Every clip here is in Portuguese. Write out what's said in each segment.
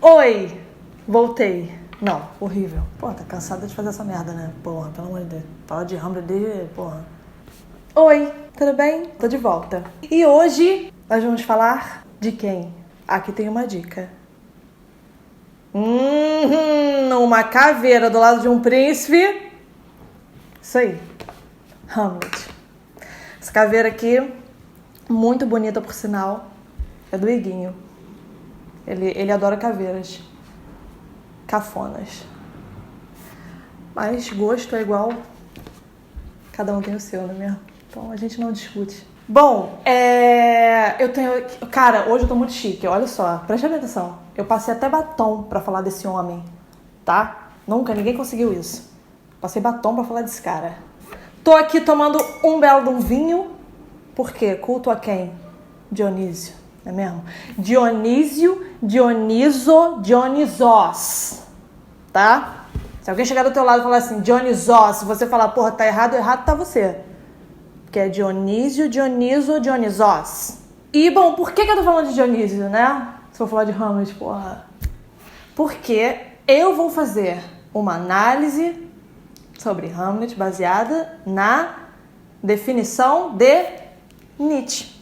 Oi, voltei. Não, horrível. Pô, tá cansada de fazer essa merda, né? Porra, pelo amor de Deus. Fala de Hamlet desde, porra. Oi, tudo bem? Tô de volta. E hoje nós vamos falar de quem? Aqui tem uma dica. Uma caveira do lado de um príncipe. Isso aí. Hamlet. Essa caveira aqui, muito bonita por sinal, é do Iguinho. Ele adora caveiras cafonas. Mas gosto é igual. Cada um tem o seu, não é mesmo? Então a gente não discute. Bom, eu tenho... Cara, hoje eu tô muito chique, olha só. Presta atenção. Eu passei até batom pra falar desse homem, tá? Nunca, ninguém conseguiu isso. Passei batom pra falar desse cara. Tô aqui tomando um belo de um vinho. Por quê? Culto a quem? Dionísio, não é mesmo? Dionísio, Dioniso, Dionysós, tá? Se alguém chegar do teu lado e falar assim, Dionysós, se você falar, porra, tá errado, errado tá você. Porque é Dionísio, Dioniso, Dionysós. E, bom, por que eu tô falando de Dionísio, né? Se eu falar de Hamlet, porra. Porque eu vou fazer uma análise sobre Hamlet baseada na definição de Nietzsche.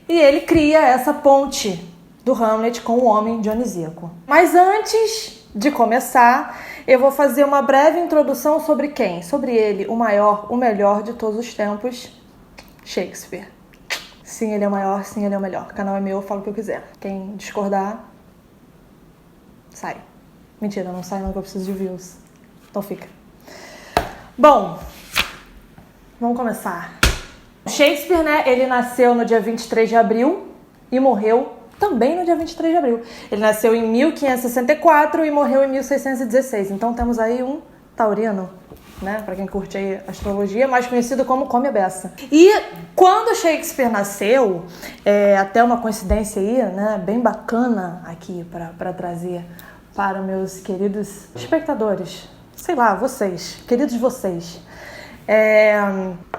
E ele cria essa ponte do Hamlet com o homem dionisíaco. Mas antes de começar, eu vou fazer uma breve introdução sobre quem? Sobre ele, o maior, o melhor de todos os tempos, Shakespeare. Sim, ele é o maior, sim, ele é o melhor. O canal é meu, eu falo o que eu quiser. Quem discordar, sai. Mentira, não sai não, que eu preciso de views. Então fica. Bom, vamos começar. Shakespeare, né, ele nasceu no dia 23 de abril e morreu também no dia 23 de abril. Ele nasceu em 1564 e morreu em 1616. Então temos aí um taurino, né, para quem curte aí astrologia, mais conhecido como Come a Beça. E quando Shakespeare nasceu, até uma coincidência aí, né, bem bacana aqui para trazer para meus queridos espectadores, sei lá, vocês, queridos vocês.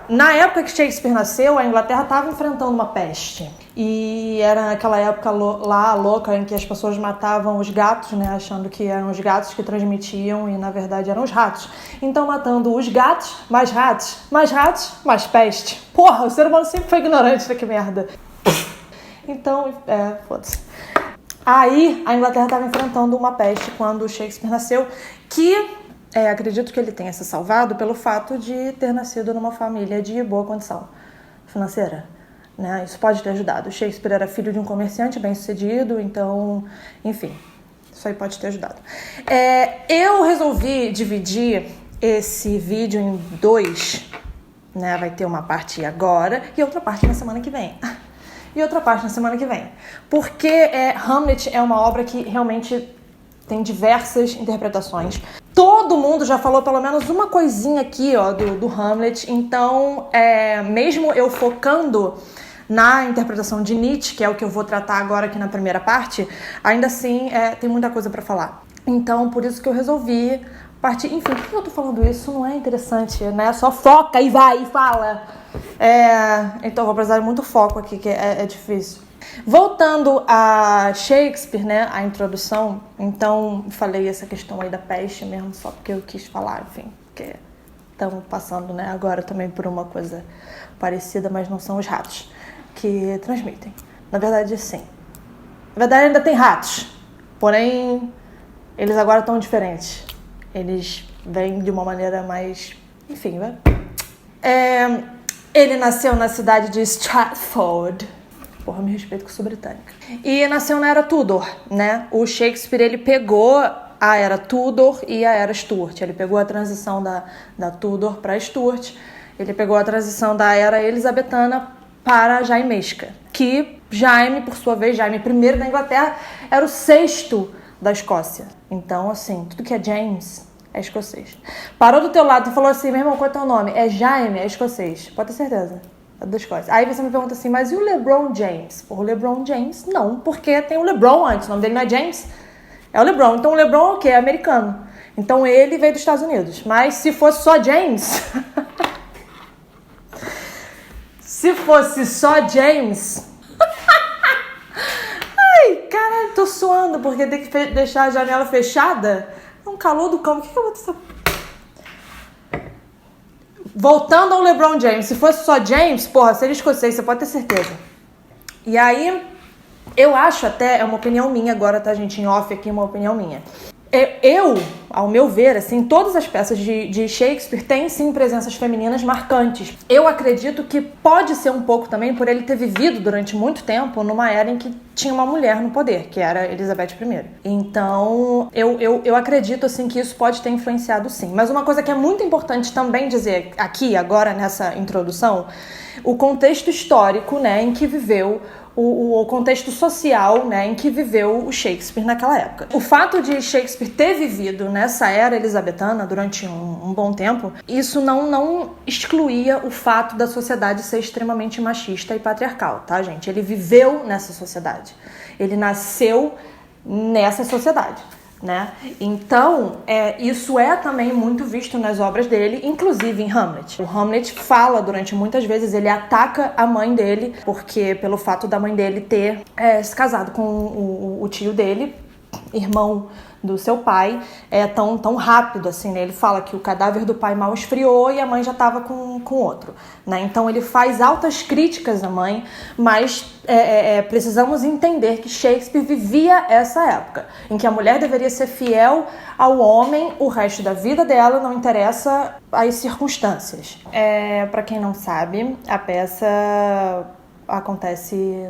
Na época que Shakespeare nasceu, a Inglaterra estava enfrentando uma peste. E era aquela época lá louca em que as pessoas matavam os gatos, né, achando que eram os gatos que transmitiam e na verdade eram os ratos. Então matando os gatos, mais ratos, mais peste. Porra, o ser humano sempre foi ignorante, né, que merda. Então, foda-se. Aí a Inglaterra estava enfrentando uma peste quando Shakespeare nasceu, que acredito que ele tenha se salvado pelo fato de ter nascido numa família de boa condição financeira, né? Isso pode ter ajudado. Shakespeare era filho de um comerciante bem-sucedido, então, enfim, isso aí pode ter ajudado. Eu resolvi dividir esse vídeo em dois, né? Vai ter uma parte agora e outra parte na semana que vem. Porque Hamlet é uma obra que realmente tem diversas interpretações. Todo mundo já falou pelo menos uma coisinha aqui, ó, do Hamlet. Então, mesmo eu focando na interpretação de Nietzsche, que é o que eu vou tratar agora aqui na primeira parte, ainda assim tem muita coisa pra falar. Então, por isso que eu resolvi partir. Enfim, por que eu tô falando isso? Não é interessante, né? Só foca e vai e fala. Então, eu vou precisar de muito foco aqui, que é difícil. Voltando a Shakespeare, né, a introdução, então falei essa questão aí da peste mesmo, só porque eu quis falar, enfim, porque estamos passando, né, agora também por uma coisa parecida, mas não são os ratos que transmitem. Na verdade, sim. Na verdade, ainda tem ratos, porém, eles agora estão diferentes. Eles vêm de uma maneira mais... Enfim, né? Ele nasceu na cidade de Stratford. Porra, me respeito que eu sou britânica. E nasceu na Era Tudor, né? O Shakespeare, ele pegou a Era Tudor e a Era Stuart. Ele pegou a transição da Tudor para Stuart. Ele pegou a transição da Era Elizabetana para a Jaimesca. Que Jaime, por sua vez, Jaime I da Inglaterra, era o sexto da Escócia. Então, assim, tudo que é James é escocês. Parou do teu lado e falou assim, meu irmão, qual é o teu nome? É Jaime, é escocês. Pode ter certeza. Das coisas. Aí você me pergunta assim, mas e o LeBron James? Porra, o LeBron James, não, porque tem o LeBron antes, o nome dele não é James, é o LeBron. Então o LeBron é o quê? É americano. Então ele veio dos Estados Unidos. Mas se fosse só James... se fosse só James... Ai, caralho. Tô suando porque tem que deixar a janela fechada. É um calor do cão. O que eu vou ter? Voltando ao LeBron James. Se fosse só James, porra, seria escocês, você pode ter certeza. E aí, eu acho até, é uma opinião minha agora, tá, gente? Em off aqui, uma opinião minha. Eu, ao meu ver, assim, todas as peças de Shakespeare têm, sim, presenças femininas marcantes. Eu acredito que pode ser um pouco também por ele ter vivido durante muito tempo numa era em que tinha uma mulher no poder, que era Elizabeth I. Então, eu acredito, assim, que isso pode ter influenciado, sim. Mas uma coisa que é muito importante também dizer aqui, agora, nessa introdução, o contexto histórico, né, em que viveu o contexto social, né, em que viveu o Shakespeare naquela época. O fato de Shakespeare ter vivido nessa era elizabetana durante um bom tempo, isso não excluía o fato da sociedade ser extremamente machista e patriarcal, tá, gente? Ele viveu nessa sociedade. Ele nasceu nessa sociedade, né? Então, isso é também muito visto nas obras dele, inclusive em Hamlet. O Hamlet fala durante muitas vezes, ele ataca a mãe dele, porque pelo fato da mãe dele ter se casado com o tio dele, irmão do seu pai, tão rápido assim, né? Ele fala que o cadáver do pai mal esfriou e a mãe já estava com outro, né? Então ele faz altas críticas à mãe, mas precisamos entender que Shakespeare vivia essa época, em que a mulher deveria ser fiel ao homem o resto da vida dela, não interessa as circunstâncias. Para quem não sabe, a peça acontece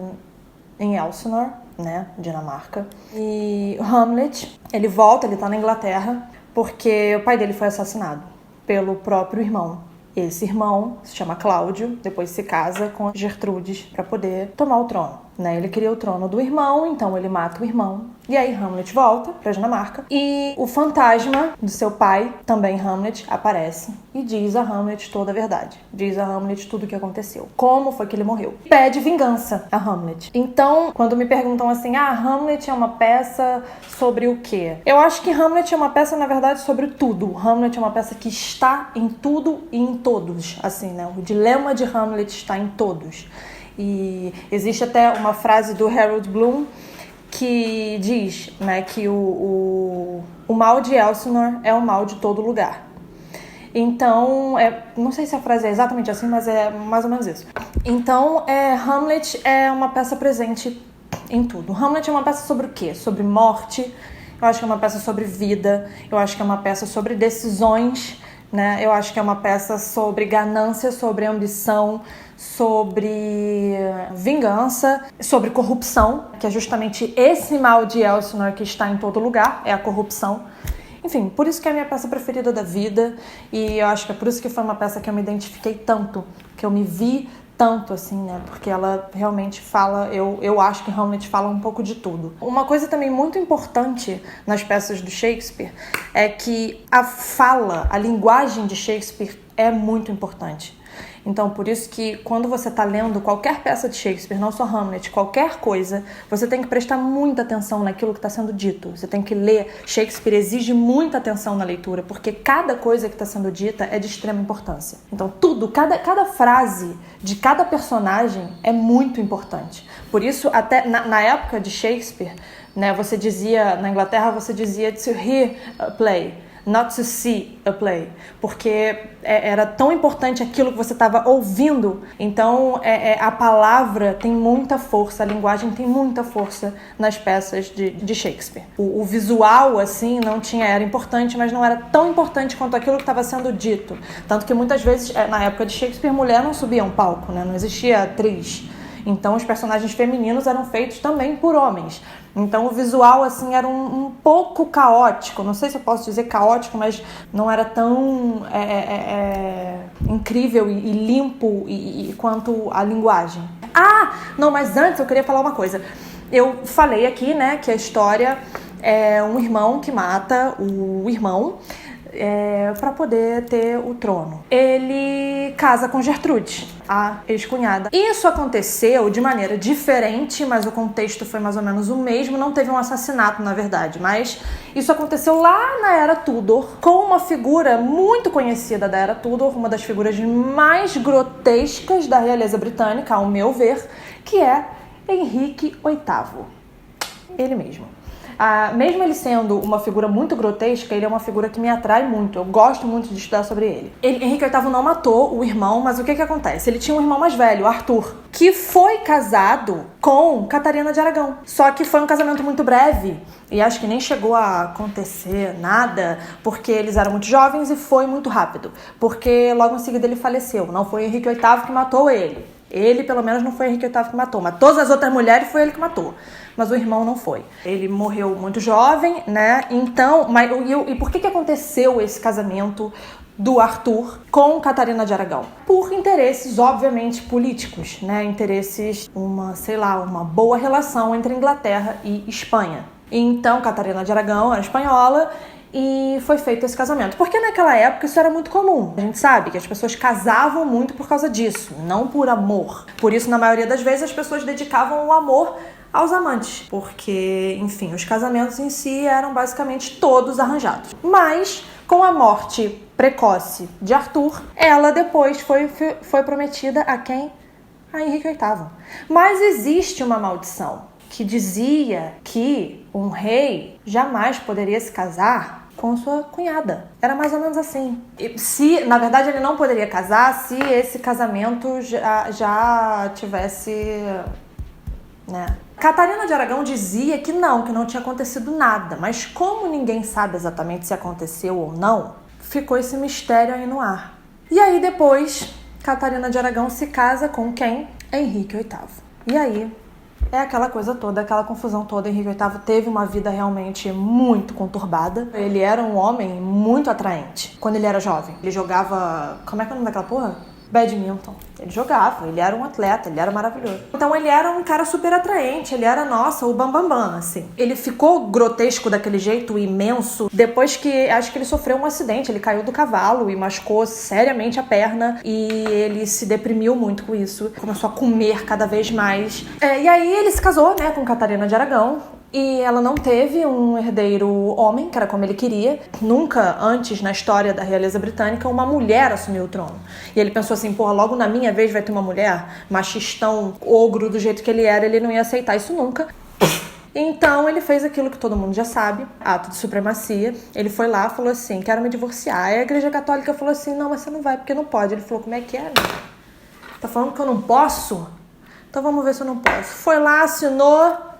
em Elsinore, né, Dinamarca. E o Hamlet, ele tá na Inglaterra porque o pai dele foi assassinado pelo próprio irmão. Esse irmão se chama Cláudio, depois se casa com Gertrudes para poder tomar o trono, né? Ele queria o trono do irmão, então ele mata o irmão. E aí Hamlet volta para Dinamarca e o fantasma do seu pai, também Hamlet, aparece e diz a Hamlet toda a verdade. Diz a Hamlet tudo o que aconteceu. Como foi que ele morreu. Pede vingança a Hamlet. Então, quando me perguntam assim, Hamlet é uma peça sobre o quê? Eu acho que Hamlet é uma peça, na verdade, sobre tudo. Hamlet é uma peça que está em tudo e em todos. Assim, né? O dilema de Hamlet está em todos. E existe até uma frase do Harold Bloom que diz, né, que o mal de Elsinore é o mal de todo lugar. Então, não sei se a frase é exatamente assim, mas é mais ou menos isso. Então, Hamlet é uma peça presente em tudo. Hamlet é uma peça sobre o quê? Sobre morte. Eu acho que é uma peça sobre vida. Eu acho que é uma peça sobre decisões, né? Eu acho que é uma peça sobre ganância, sobre ambição, sobre vingança, sobre corrupção, que é justamente esse mal de Elsinore que está em todo lugar, é a corrupção. Enfim, por isso que é a minha peça preferida da vida, e eu acho que é por isso que foi uma peça que eu me identifiquei tanto, que eu me vi tanto, assim, né? Porque ela realmente fala, eu acho que Hamlet fala um pouco de tudo. Uma coisa também muito importante nas peças do Shakespeare é que a fala, a linguagem de Shakespeare é muito importante. Então, por isso que quando você está lendo qualquer peça de Shakespeare, não só Hamlet, qualquer coisa, você tem que prestar muita atenção naquilo que está sendo dito. Você tem que ler. Shakespeare exige muita atenção na leitura, porque cada coisa que está sendo dita é de extrema importância. Então, tudo, cada frase de cada personagem é muito importante. Por isso, até na época de Shakespeare, né, você dizia, na Inglaterra, você dizia to hear a play, not to see a play, porque era tão importante aquilo que você estava ouvindo. Então, a palavra tem muita força, a linguagem tem muita força nas peças de Shakespeare. O visual, assim, era importante, mas não era tão importante quanto aquilo que estava sendo dito. Tanto que muitas vezes, na época de Shakespeare, mulher não subia a um palco, né? Não existia atriz. Então, os personagens femininos eram feitos também por homens. Então, o visual, assim, era um pouco caótico. Não sei se eu posso dizer caótico, mas não era tão incrível e limpo quanto a linguagem. Não, mas antes eu queria falar uma coisa. Eu falei aqui, né, que a história é um irmão que mata o irmão para poder ter o trono. Ele casa com Gertrude, a ex-cunhada. Isso aconteceu de maneira diferente, mas o contexto foi mais ou menos o mesmo. Não teve um assassinato, na verdade, mas isso aconteceu lá na Era Tudor, com uma figura muito conhecida da Era Tudor, uma das figuras mais grotescas da realeza britânica, ao meu ver, que é Henrique VIII. Ele mesmo. Mesmo ele sendo uma figura muito grotesca, ele é uma figura que me atrai muito. Eu gosto muito de estudar sobre ele. Henrique VIII não matou o irmão, mas o que acontece? Ele tinha um irmão mais velho, Arthur, que foi casado com Catarina de Aragão. Só que foi um casamento muito breve e acho que nem chegou a acontecer nada, porque eles eram muito jovens e foi muito rápido. Porque logo em seguida ele faleceu. Não foi Henrique VIII que matou ele. Ele, pelo menos, não foi Henrique VIII que matou, mas todas as outras mulheres foi ele que matou. Mas o irmão não foi. Ele morreu muito jovem, né? Então, e por que aconteceu esse casamento do Arthur com Catarina de Aragão? Por interesses, obviamente, políticos, né? Interesses, uma boa relação entre Inglaterra e Espanha. Então, Catarina de Aragão era espanhola e foi feito esse casamento. Porque naquela época isso era muito comum. A gente sabe que as pessoas casavam muito por causa disso, não por amor. Por isso, na maioria das vezes, as pessoas dedicavam o amor aos amantes, porque, enfim, os casamentos em si eram basicamente todos arranjados. Mas, com a morte precoce de Arthur, ela depois foi prometida a quem? A Henrique VIII. Mas existe uma maldição que dizia que um rei jamais poderia se casar com sua cunhada. Era mais ou menos assim. Na verdade, ele não poderia casar se esse casamento já tivesse, né? Catarina de Aragão dizia que não tinha acontecido nada, mas como ninguém sabe exatamente se aconteceu ou não, ficou esse mistério aí no ar. E aí depois, Catarina de Aragão se casa com quem? Henrique VIII. E aí, é aquela coisa toda, aquela confusão toda. Henrique VIII teve uma vida realmente muito conturbada. Ele era um homem muito atraente quando ele era jovem. Ele jogava... Como é que é o nome daquela porra? Badminton. Ele jogava, ele era um atleta, ele era maravilhoso. Então ele era um cara super atraente, ele era, nossa, o bambambam, assim. Ele ficou grotesco daquele jeito, imenso, depois que, acho que ele sofreu um acidente, ele caiu do cavalo e machucou seriamente a perna e ele se deprimiu muito com isso, começou a comer cada vez mais. E aí ele se casou, né, com Catarina de Aragão. E ela não teve um herdeiro homem, que era como ele queria. Nunca antes na história da realeza britânica uma mulher assumiu o trono. E ele pensou assim, porra, logo na minha vez vai ter uma mulher? Machistão, ogro do jeito que ele era, ele não ia aceitar isso nunca. Então ele fez aquilo que todo mundo já sabe, ato de supremacia. Ele foi lá e falou assim, quero me divorciar. Aí a igreja católica falou assim, não, mas você não vai porque não pode. Ele falou, como é que é? Tá falando que eu não posso? Então vamos ver se eu não posso. Foi lá, assinou...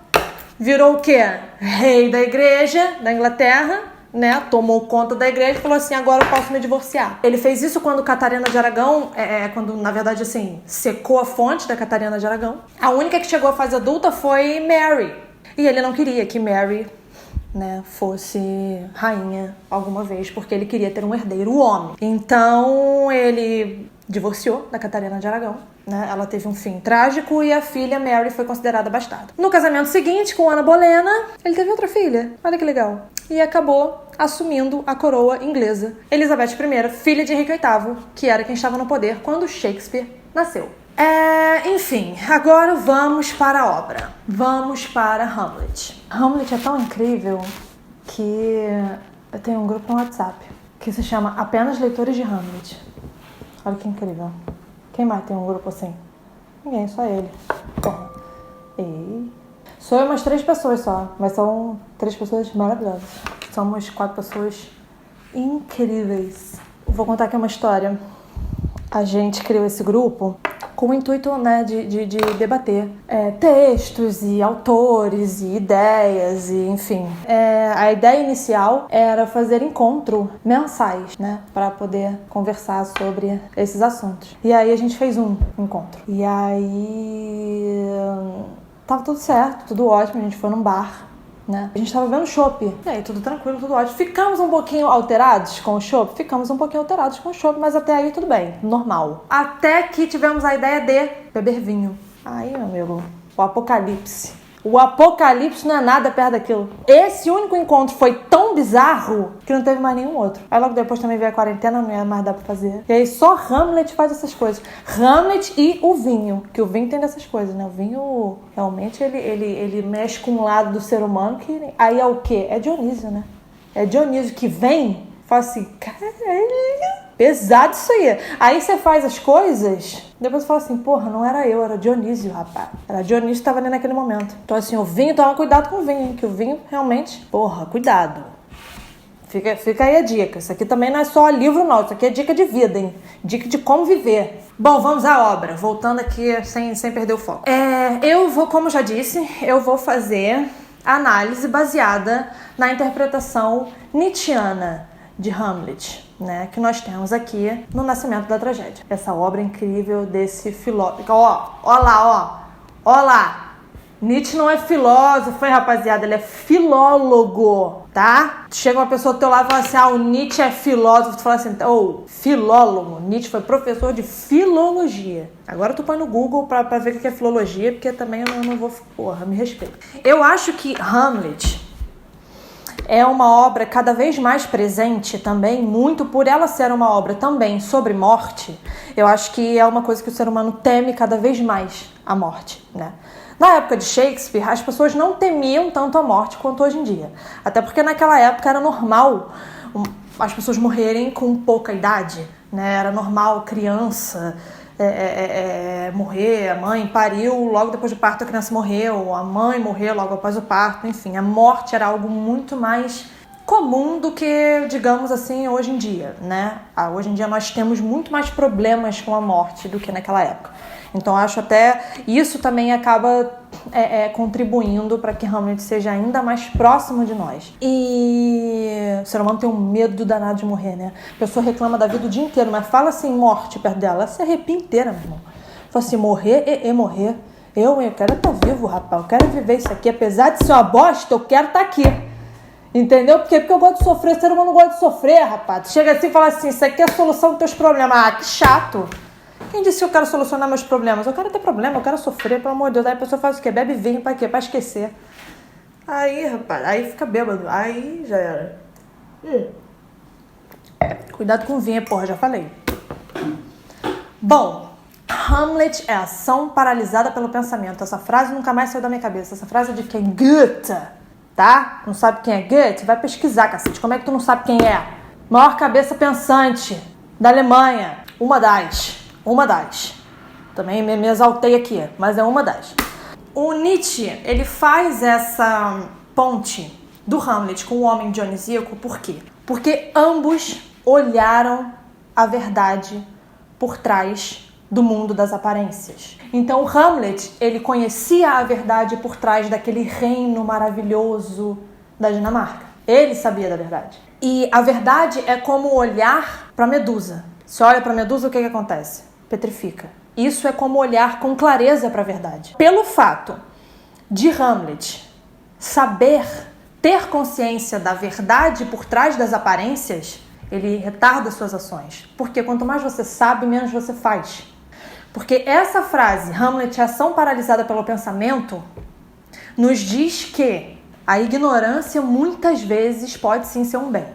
Virou o quê? Rei da igreja, da Inglaterra, né? Tomou conta da igreja e falou assim, agora eu posso me divorciar. Ele fez isso quando Catarina de Aragão, quando, na verdade, assim, secou a fonte da Catarina de Aragão. A única que chegou à fase adulta foi Mary. E ele não queria que Mary, né, fosse rainha alguma vez, porque ele queria ter um herdeiro homem. Então, ele divorciou da Catarina de Aragão, né? Ela teve um fim trágico e a filha Mary foi considerada bastarda. No casamento seguinte, com Ana Bolena, ele teve outra filha. Olha que legal. E acabou assumindo a coroa inglesa. Elizabeth I, filha de Henrique VIII, que era quem estava no poder quando Shakespeare nasceu. Enfim, agora vamos para a obra. Vamos para Hamlet. Hamlet é tão incrível que eu tenho um grupo no WhatsApp que se chama Apenas Leitores de Hamlet. Olha que incrível. Quem mais tem um grupo assim? Ninguém, só ele. Bom, sou eu umas 3 pessoas só, mas são 3 pessoas maravilhosas. Somos 4 pessoas incríveis. Vou contar aqui uma história. A gente criou esse grupo com o intuito, né, de debater textos e autores e ideias e enfim. A ideia inicial era fazer encontros mensais, né, para poder conversar sobre esses assuntos. E aí a gente fez um encontro. E aí tava tudo certo, tudo ótimo, a gente foi num bar. Né? A gente tava vendo chopp. E aí, tudo tranquilo, tudo ótimo. Ficamos um pouquinho alterados com o chopp? Ficamos um pouquinho alterados com o chopp, mas até aí tudo bem, normal. Até que tivemos a ideia de beber vinho. Aí, meu amigo, o apocalipse. O apocalipse não é nada perto daquilo. Esse único encontro foi tão bizarro que não teve mais nenhum outro. Aí logo depois também veio a quarentena, não ia mais dar pra fazer. E aí só Hamlet faz essas coisas. Hamlet e o vinho. Que o vinho tem dessas coisas, né? O vinho, realmente, ele mexe com um lado do ser humano que... Aí é o quê? É Dionísio, né? É Dionísio que vem, fala assim, caralho, Pesado isso aí. Aí você faz as coisas, depois você fala assim, porra, não era eu, era Dionísio, rapaz. Era Dionísio que tava ali naquele momento. Então assim, o vinho, toma cuidado com o vinho, hein? Que o vinho realmente, porra, cuidado. Fica aí a dica. Isso aqui também não é só livro, não. Isso aqui é dica de vida, hein? Dica de como viver. Bom, vamos à obra. Voltando aqui sem perder o foco. Eu vou, como já disse, eu vou fazer análise baseada na interpretação nietzschiana de Hamlet, né? Que nós temos aqui no Nascimento da Tragédia. Essa obra incrível desse filósofo. Ó lá. Nietzsche não é filósofo, hein, rapaziada? Ele é filólogo, tá? Chega uma pessoa do teu lado e fala assim, o Nietzsche é filósofo. Tu fala assim, filólogo. Nietzsche foi professor de filologia. Agora tu põe no Google pra ver o que é filologia, porque também eu não vou... Porra, me respeita. Eu acho que Hamlet é uma obra cada vez mais presente também, muito por ela ser uma obra também sobre morte. Eu acho que é uma coisa que o ser humano teme cada vez mais, a morte, né? Na época de Shakespeare, as pessoas não temiam tanto a morte quanto hoje em dia. Até porque naquela época era normal as pessoas morrerem com pouca idade, né? Era normal criança morrer, a mãe pariu, logo depois do parto a criança morreu, a mãe morreu logo após o parto, enfim. A morte era algo muito mais comum do que, digamos assim, hoje em dia, né? Hoje em dia nós temos muito mais problemas com a morte do que naquela época. Então acho até isso também acaba contribuindo para que Hamlet seja ainda mais próximo de nós. E o ser humano tem um medo danado de morrer, né? A pessoa reclama da vida o dia inteiro, mas fala assim, morte perto dela, ela se arrepia inteira, meu irmão. Fala assim, morrer. Eu quero estar vivo, rapaz. Eu quero viver isso aqui. Apesar de ser uma bosta, eu quero estar aqui. Entendeu? Porque eu gosto de sofrer. O ser humano não gosta de sofrer, rapaz. Tu chega assim e fala assim, isso aqui é a solução dos teus problemas. Ah, que chato. Quem disse que eu quero solucionar meus problemas? Eu quero ter problema, eu quero sofrer, pelo amor de Deus. Aí a pessoa faz o quê? Bebe vinho pra quê? Pra esquecer. Aí, rapaz, aí fica bêbado. Aí já era. Cuidado com o vinho, porra, já falei. Bom, Hamlet é ação paralisada pelo pensamento. Essa frase nunca mais saiu da minha cabeça. Essa frase é de quem? Goethe, tá? Não sabe quem é Goethe? Vai pesquisar, cacete. Como é que tu não sabe quem é? Maior cabeça pensante da Alemanha. Uma das. Também me exaltei aqui, mas é uma das. O Nietzsche, ele faz essa ponte do Hamlet com o homem dionisíaco, por quê? Porque ambos olharam a verdade por trás do mundo das aparências. Então o Hamlet, ele conhecia a verdade por trás daquele reino maravilhoso da Dinamarca. Ele sabia da verdade. E a verdade é como olhar para Medusa. Se olha para Medusa, o que acontece? Petrifica. Isso é como olhar com clareza para a verdade. Pelo fato de Hamlet ter consciência da verdade por trás das aparências, ele retarda suas ações. Porque quanto mais você sabe, menos você faz. Porque essa frase, Hamlet é ação paralisada pelo pensamento, nos diz que a ignorância muitas vezes pode sim ser um bem.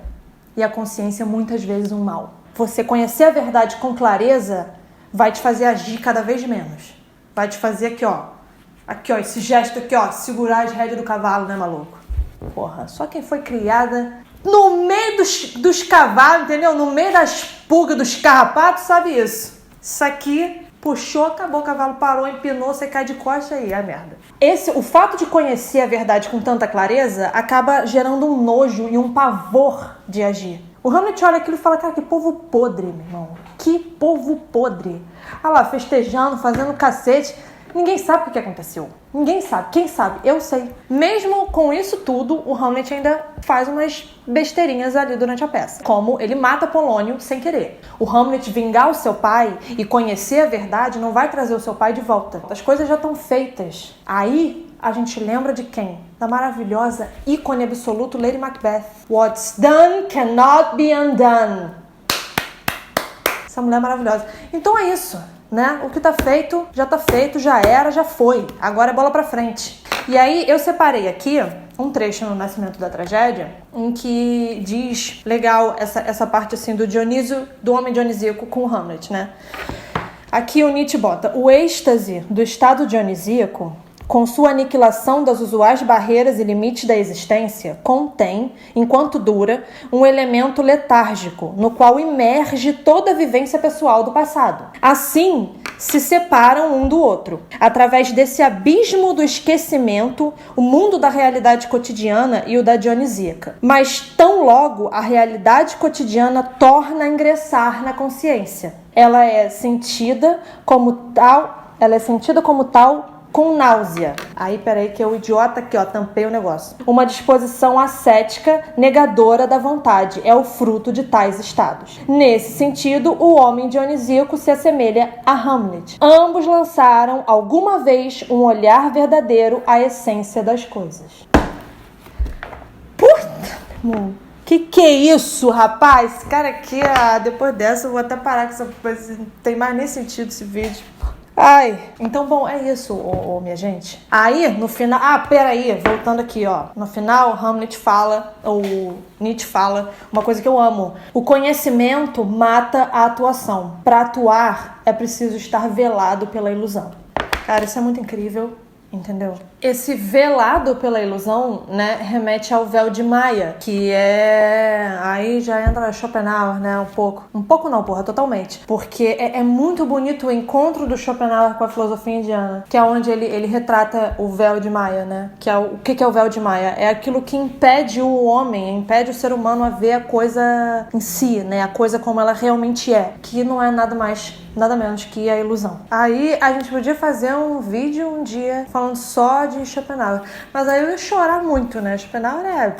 E a consciência muitas vezes um mal. Você conhecer a verdade com clareza vai te fazer agir cada vez menos. Vai te fazer aqui, ó, esse gesto aqui, ó, segurar as rédeas do cavalo, né, maluco? Porra, só quem foi criada no meio dos cavalos, entendeu? No meio das pulgas, dos carrapatos, sabe isso. Isso aqui, puxou, acabou, o cavalo parou, empinou, você cai de costa aí, é merda. O fato de conhecer a verdade com tanta clareza acaba gerando um nojo e um pavor de agir. O Hamlet olha aquilo e fala, cara, que povo podre, meu irmão. Que povo podre. Ah lá, festejando, fazendo cacete. Ninguém sabe o que aconteceu. Ninguém sabe. Quem sabe? Eu sei. Mesmo com isso tudo, o Hamlet ainda faz umas besteirinhas ali durante a peça. Como ele mata Polônio sem querer. O Hamlet vingar o seu pai e conhecer a verdade não vai trazer o seu pai de volta. As coisas já estão feitas. Aí a gente lembra de quem? Da maravilhosa ícone absoluto Lady Macbeth. What's done cannot be undone. Essa mulher é maravilhosa. Então é isso, né? O que tá feito, já era, já foi. Agora é bola pra frente. E aí eu separei aqui um trecho no Nascimento da Tragédia em que diz, legal, essa parte assim do Dionísio, do homem dionisíaco com o Hamlet, né? Aqui o Nietzsche bota, o êxtase do estado dionisíaco com sua aniquilação das usuais barreiras e limites da existência, contém, enquanto dura, um elemento letárgico, no qual emerge toda a vivência pessoal do passado. Assim, se separam um do outro. Através desse abismo do esquecimento, o mundo da realidade cotidiana e o da dionisíaca. Mas tão logo a realidade cotidiana torna a ingressar na consciência. Ela é sentida como tal com náusea. Aí, peraí, que é o idiota aqui, ó, tampei o negócio. Uma disposição ascética negadora da vontade é o fruto de tais estados. Nesse sentido, o homem dionisíaco se assemelha a Hamlet. Ambos lançaram, alguma vez, um olhar verdadeiro à essência das coisas. Puta, que é isso, rapaz? Esse cara aqui, depois dessa, eu vou até parar com essa coisa. Não tem mais nem sentido esse vídeo. Ai, então, bom, é isso, minha gente. Aí, no final... peraí, voltando aqui, ó. No final, Hamlet fala, ou Nietzsche fala, uma coisa que eu amo. O conhecimento mata a atuação. Para atuar, é preciso estar velado pela ilusão. Cara, isso é muito incrível. Entendeu? Esse velado pela ilusão, né, remete ao véu de Maia, que é... Aí já entra Schopenhauer, né, um pouco. Um pouco não, porra, totalmente. Porque é muito bonito o encontro do Schopenhauer com a filosofia indiana, que é onde ele retrata o véu de Maia, né? Que é o que é o véu de Maia? É aquilo que impede o homem, impede o ser humano a ver a coisa em si, né? A coisa como ela realmente é. Que não é nada mais... nada menos que a ilusão. Aí a gente podia fazer um vídeo um dia falando só de Schopenhauer. Mas aí eu ia chorar muito, né? Schopenhauer é...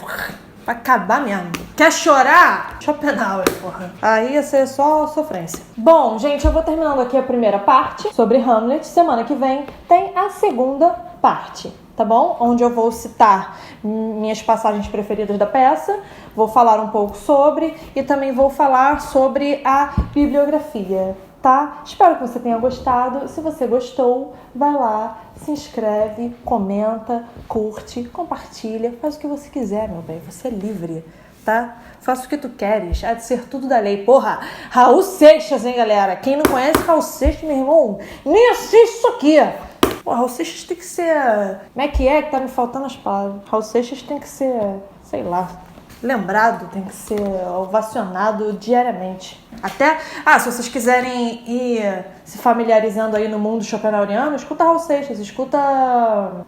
pra acabar mesmo. Quer chorar? Schopenhauer, porra. Aí ia ser só sofrência. Bom, gente, eu vou terminando aqui a primeira parte sobre Hamlet. Semana que vem tem a segunda parte, tá bom? Onde eu vou citar minhas passagens preferidas da peça, vou falar um pouco sobre e também vou falar sobre a bibliografia. Tá? Espero que você tenha gostado. Se você gostou, vai lá, se inscreve, comenta, curte, compartilha, faz o que você quiser, meu bem. Você é livre, tá? Faça o que tu queres. Há de ser tudo da lei. Porra, Raul Seixas, hein, galera? Quem não conhece Raul Seixas, meu irmão, nem assiste isso aqui. Porra, Raul Seixas tem que ser... Como é que tá me faltando as palavras? Raul Seixas tem que ser, sei lá... lembrado, tem que ser ovacionado diariamente. Até, se vocês quiserem ir se familiarizando aí no mundo schopenhaueriano, escuta Raul Seixas, escuta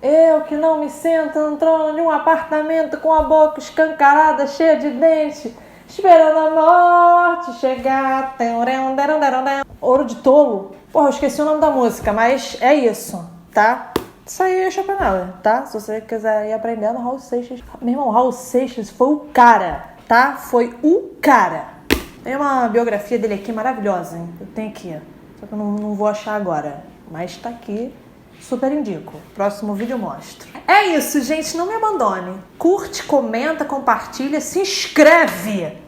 eu que não me sento no trono de um apartamento com a boca escancarada, cheia de dente, esperando a morte chegar. Ouro de Tolo. Porra, eu esqueci o nome da música, mas é isso, tá? Isso aí é Schopenhauer, tá? Se você quiser ir aprendendo, Raul Seixas... Meu irmão, Raul Seixas foi o cara, tá? Foi o cara. Tem uma biografia dele aqui maravilhosa, hein? Eu tenho aqui, só que eu não vou achar agora. Mas tá aqui, super indico. Próximo vídeo eu mostro. É isso, gente, não me abandone. Curte, comenta, compartilha, se inscreve.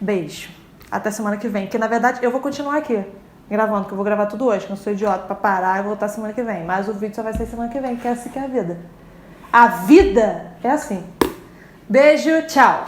Beijo. Até semana que vem, que na verdade eu vou continuar aqui gravando, que eu vou gravar tudo hoje, que eu não sou idiota pra parar e voltar semana que vem. Mas o vídeo só vai ser semana que vem, que é assim que é a vida. A vida é assim. Beijo, tchau!